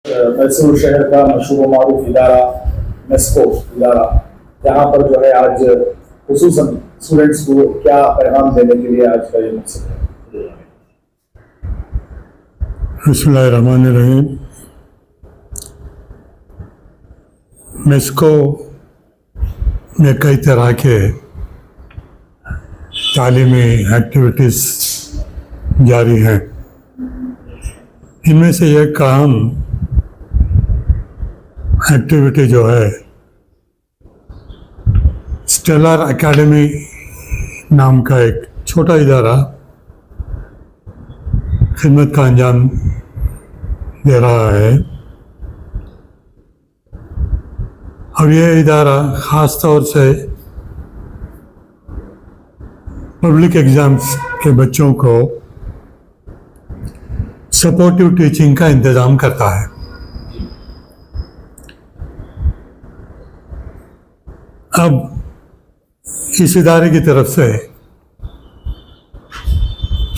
मैसूर शहर का मशहूर मारूफ इदारा मेस्को इदारा, यहाँ पर जो है आज खुसूसन स्टूडेंट्स को क्या पैगाम देने के लिए आज का ये मकसद है? बिस्मिल्लाहिर्रहमानिर्रहीम। मेस्को में कई तरह के तालीमी एक्टिविटीज़ जारी हैं। इनमें से एक अहम एक्टिविटी जो है स्टेलर एकेडमी नाम का एक छोटा इदारा खिदमत का अंजाम दे रहा है। और ये इदारा ख़ास तौर से पब्लिक एग्ज़ाम्स के बच्चों को सपोर्टिव टीचिंग का इंतज़ाम करता है। अब इस इदारे की तरफ से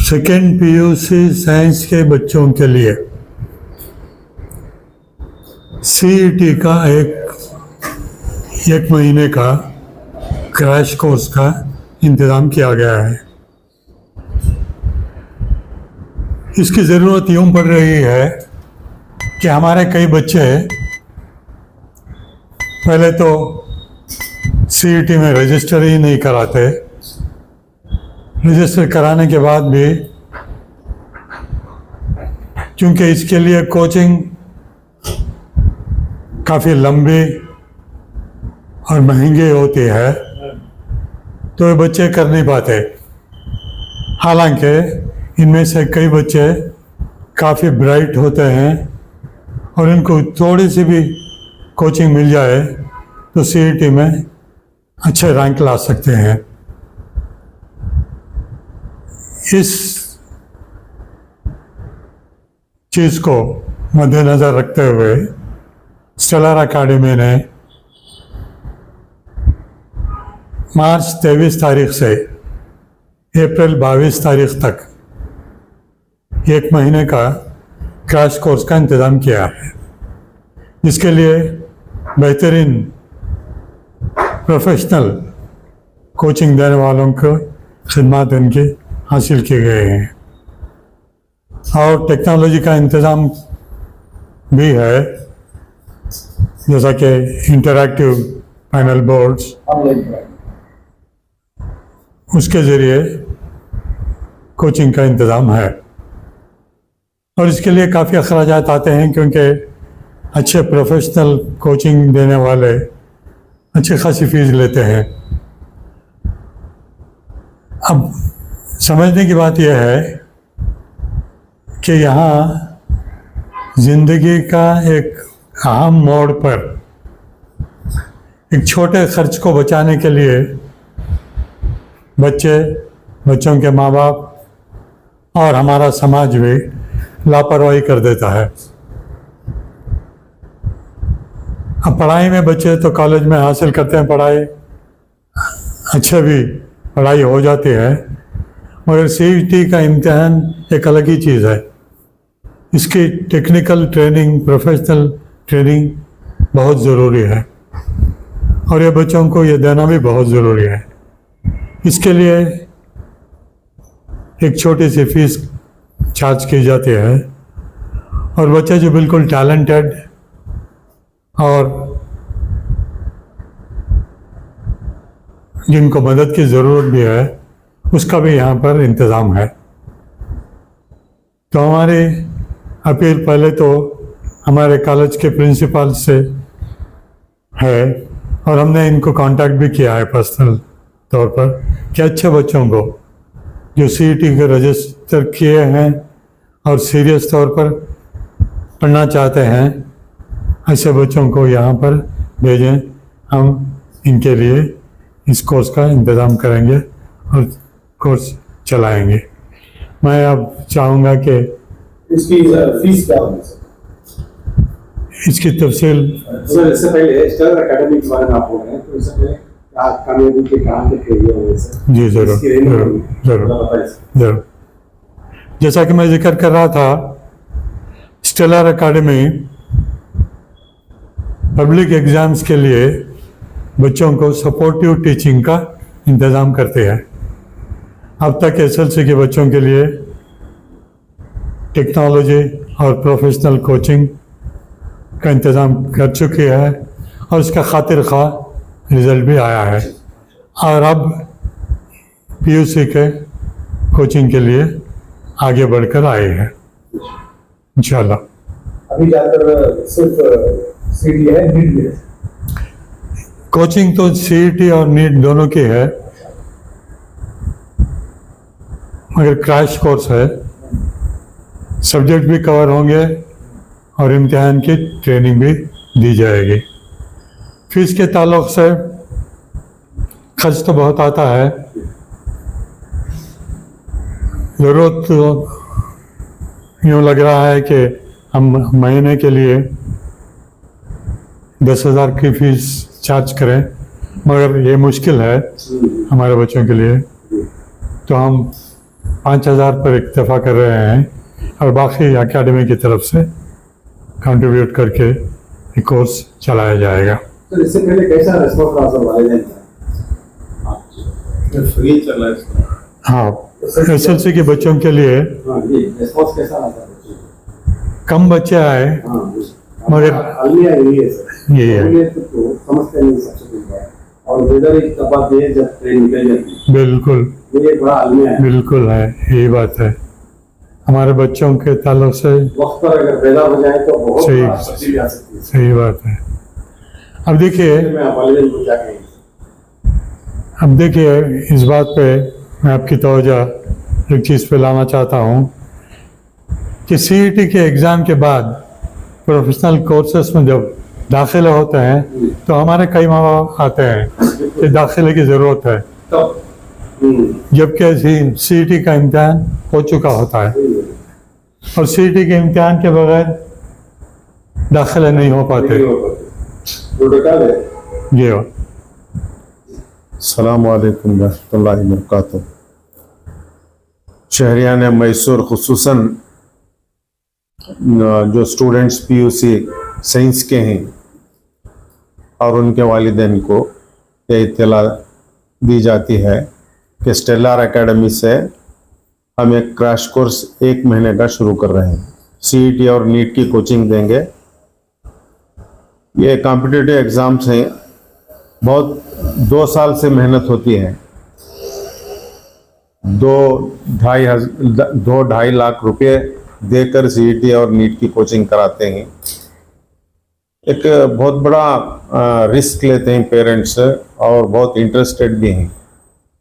सेकेंड पीयूसी साइंस के बच्चों के लिए सीईटी का एक महीने का क्रैश कोर्स का इंतज़ाम किया गया है। इसकी ज़रूरत यूँ पड़ रही है कि हमारे कई बच्चे पहले तो सीईटी में रजिस्टर ही नहीं कराते, रजिस्टर कराने के बाद भी क्योंकि इसके लिए कोचिंग काफ़ी लंबी और महंगी होती है तो ये बच्चे कर नहीं पाते। हालांकि इनमें से कई बच्चे काफ़ी ब्राइट होते हैं और इनको थोड़ी सी भी कोचिंग मिल जाए तो सीईटी में अच्छे रैंक ला सकते हैं। इस चीज़ को मद्देनज़र रखते हुए स्टेलर एकेडमी ने मार्च 23 तारीख से अप्रैल 22 तारीख तक एक महीने का क्रैश कोर्स का इंतज़ाम किया है, जिसके लिए बेहतरीन प्रोफेशनल कोचिंग देने वालों को खिदमत उनकी हासिल की गई हैं और टेक्नोलॉजी का इंतज़ाम भी है, जैसा कि इंटरैक्टिव पैनल बोर्ड्स, उसके ज़रिए कोचिंग का इंतज़ाम है। और इसके लिए काफ़ी अखराजात आते हैं क्योंकि अच्छे प्रोफेशनल कोचिंग देने वाले अच्छी खासी फीस लेते हैं। अब समझने की बात यह है कि यहाँ ज़िंदगी का एक अहम मोड़ पर एक छोटे खर्च को बचाने के लिए बच्चों के माँ बाप और हमारा समाज भी लापरवाही कर देता है। अब पढ़ाई में बच्चे तो कॉलेज में हासिल करते हैं पढ़ाई, अच्छे भी पढ़ाई हो जाती है, मगर सीईटी का इम्तिहान एक अलग ही चीज़ है। इसकी टेक्निकल ट्रेनिंग, प्रोफेशनल ट्रेनिंग बहुत ज़रूरी है और ये बच्चों को ये देना भी बहुत ज़रूरी है। इसके लिए एक छोटी सी फीस चार्ज की जाती है और बच्चे जो बिल्कुल टैलेंटेड और जिनको मदद की ज़रूरत भी है उसका भी यहाँ पर इंतज़ाम है। तो हमारी अपील पहले तो हमारे कॉलेज के प्रिंसिपल से है और हमने इनको कांटेक्ट भी किया है पर्सनल तौर पर कि अच्छे बच्चों को जो सीईटी के रजिस्टर किए हैं और सीरियस तौर पर पढ़ना चाहते हैं, ऐसे बच्चों को यहाँ पर भेजें। हम इनके लिए इस कोर्स का इंतज़ाम करेंगे और कोर्स चलाएंगे। मैं अब चाहूँगा कि इसकी फीस क्या होगी सर? इसकी तफसील सर इससे पहले स्टेलर एकेडमी के बारे में आप बोल रहे हैं, तो इससे पहले कामयाबी के कहाँ तक एरिया हुए सर? जी ज़रूर। जैसा कि मैं जिक्र कर रहा था, स्टेलर एकेडमी पब्लिक एग्ज़ाम्स के लिए बच्चों को सपोर्टिव टीचिंग का इंतज़ाम करते हैं। अब तक एसएलसी के बच्चों के लिए टेक्नोलॉजी और प्रोफेशनल कोचिंग का इंतज़ाम कर चुकी है और इसका खातिर खा रिज़ल्ट भी आया है। और अब पीयूसी के कोचिंग के लिए आगे बढ़कर आए हैं इंशाल्लाह। अभी जाकर सिर्फ सीटी है, नीट भी है। कोचिंग तो सीईटी और नीट दोनों की है, मगर क्रैश कोर्स है, सब्जेक्ट भी कवर होंगे और इम्तिहान की ट्रेनिंग भी दी जाएगी। फीस के ताल्लुक से खर्च तो बहुत आता है, ज़रूरत तो यूँ लग रहा है कि हम महीने के लिए 10,000 की फीस चार्ज करें, मगर ये मुश्किल है हमारे बच्चों के लिए, तो हम 5,000 पर इक्तफा कर रहे हैं और बाकी एकेडमी की तरफ से कंट्रीब्यूट करके ये कोर्स चलाया जाएगा। तो इससे पहले कैसा रिस्पॉन्स रहा सर वालिदैन का? फ्री चल रहा है। हाँ, एसएलसी के बच्चों के लिए हाँ जी, रिस्पॉन्स कैसा रहा था बच्चों को? कम बच्चे आए, हाँ, मगर अलमिया यही है सर, यही है। अलमिया तो समझते नहीं सबसे बड़ी बात, और वेदर एक दबा दिए जब ट्रेन निकल जाती है, बिल्कुल ये बड़ा अलमिया है। बिल्कुल है, यही बात है। हमारे बच्चों के ताल्लुक से वक्त पर अगर पैदा हो जाए तो बहुत सही। बड़ा सब्सिडी आ सकती है। सही बात है। अब देखिए मैं वालिदैन को क्या कहेंगे? अब देखिए इस बात पे मैं आपकी तवज्जो एक चीज़ पे लाना चाहता हूँ कि सीईटी के एग्ज़ाम के बाद प्रोफेशनल कोर्सेस में जब दाखिले होते हैं तो हमारे कई माँ बाप आते हैं कि दाखिले की ज़रूरत है, तब जबकि सीईटी का इम्तिहान हो चुका होता है और सीईटी के इम्तिहान के बगैर दाखिले नहीं हो पाते। प्रोटोकॉल है। ये हो। अस्सलाम वालेकुम रहमतुल्लाहि व बरकातुहू। शहरियान मैसूर खुसूसन जो स्टूडेंट्स पीयूसी साइंस के हैं और उनके वालिदैन को ये इत्तला दी जाती है कि स्टेलर एकेडमी से हम एक क्रैश कोर्स 1 महीने का शुरू कर रहे हैं। सीईटी और नीट की कोचिंग देंगे। ये कॉम्पिटिटिव एग्ज़ाम्स हैं, बहुत 2 साल से मेहनत होती है। 2-2.5 लाख रुपए देकर सीईटी और नीट की कोचिंग कराते हैं। एक बहुत बड़ा रिस्क लेते हैं पेरेंट्स और बहुत इंटरेस्टेड भी हैं।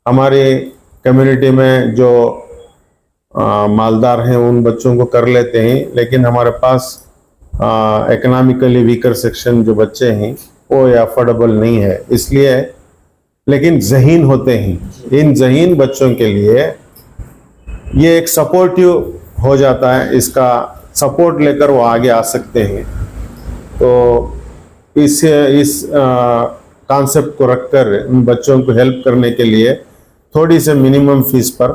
हमारे कम्युनिटी में जो मालदार हैं उन बच्चों को कर लेते हैं, लेकिन हमारे पास इकोनॉमिकली वीकर सेक्शन जो बच्चे हैं वो अफोर्डेबल नहीं है, इसलिए लेकिन ज़हीन होते हैं। इन ज़हीन बच्चों के लिए ये एक सपोर्टिव हो जाता है, इसका सपोर्ट लेकर वो आगे आ सकते हैं। तो इस कॉन्सेप्ट को रखकर उन बच्चों को हेल्प करने के लिए थोड़ी से मिनिमम फीस पर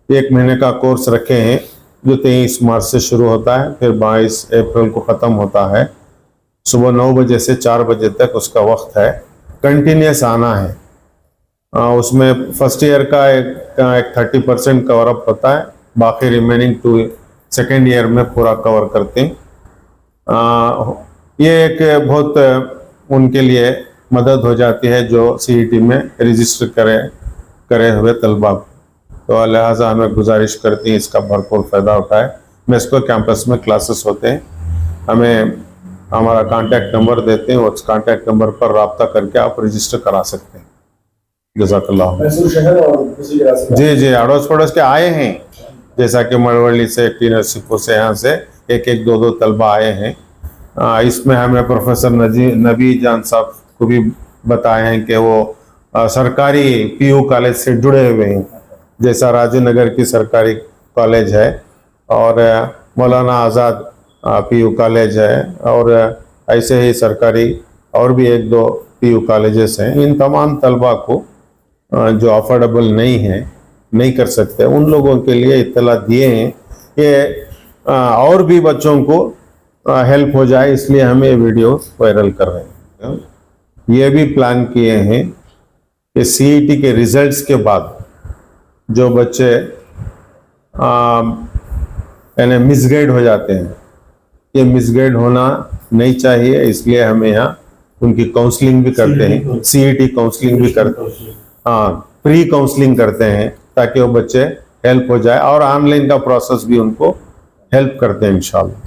1 महीने का कोर्स रखे हैं, जो 23 मार्च से शुरू होता है, फिर 22 अप्रैल को ख़त्म होता है। सुबह 9 बजे से 4 बजे तक उसका वक्त है। कंटिन्यूस आना है। उसमें फर्स्ट ईयर का एक 30% कवर अप होता है, बाकी रिमेनिंग 2 सेकेंड ईयर में पूरा कवर करते हैं। ये एक बहुत उनके लिए मदद हो जाती है जो सीईटी में रजिस्टर करे हुए तलबा। तो लिहाजा हमें गुजारिश करती हैं इसका भरपूर फ़ायदा उठाए। मेस्को कैंपस में क्लासेस होते हैं, हमें हमारा कांटेक्ट नंबर देते हैं, उस कांटेक्ट नंबर पर रब्ता करके आप रजिस्टर करा सकते हैं। जज़ाकल्लाह। मैसूर शहर और दूसरी जगह से जी जी, अड़ोस पड़ोस के आए हैं, जैसा कि मड़वली से, टी नरसिंहपुर से, यहाँ से 1-1, 2-2 तलबा आए हैं। इसमें हमें प्रोफेसर नबी जान साहब को भी बताए हैं कि वो सरकारी पीयू कॉलेज से जुड़े हुए हैं, जैसा राजीव नगर की सरकारी कॉलेज है और मौलाना आज़ाद पीयू कॉलेज है, और ऐसे ही सरकारी और भी 1-2 पीयू कॉलेजेस हैं। इन तमाम तलबा को जो अफोर्डेबल नहीं कर सकते, उन लोगों के लिए इत्तला दिए हैं। ये और भी बच्चों को हेल्प हो जाए, इसलिए हम ये वीडियो वायरल कर रहे हैं। ये भी प्लान किए हैं कि सीईटी के रिजल्ट्स के बाद जो बच्चे यानी मिसगाइड हो जाते हैं, ये मिसगाइड होना नहीं चाहिए, इसलिए हमें यहाँ उनकी काउंसलिंग भी करते हैं, सीईटी काउंसलिंग भी करते हैं, हाँ प्री काउंसलिंग करते हैं ताकि वो बच्चे हेल्प हो जाए, और ऑनलाइन का प्रोसेस भी उनको हेल्प करते हैं इंशाल्लाह।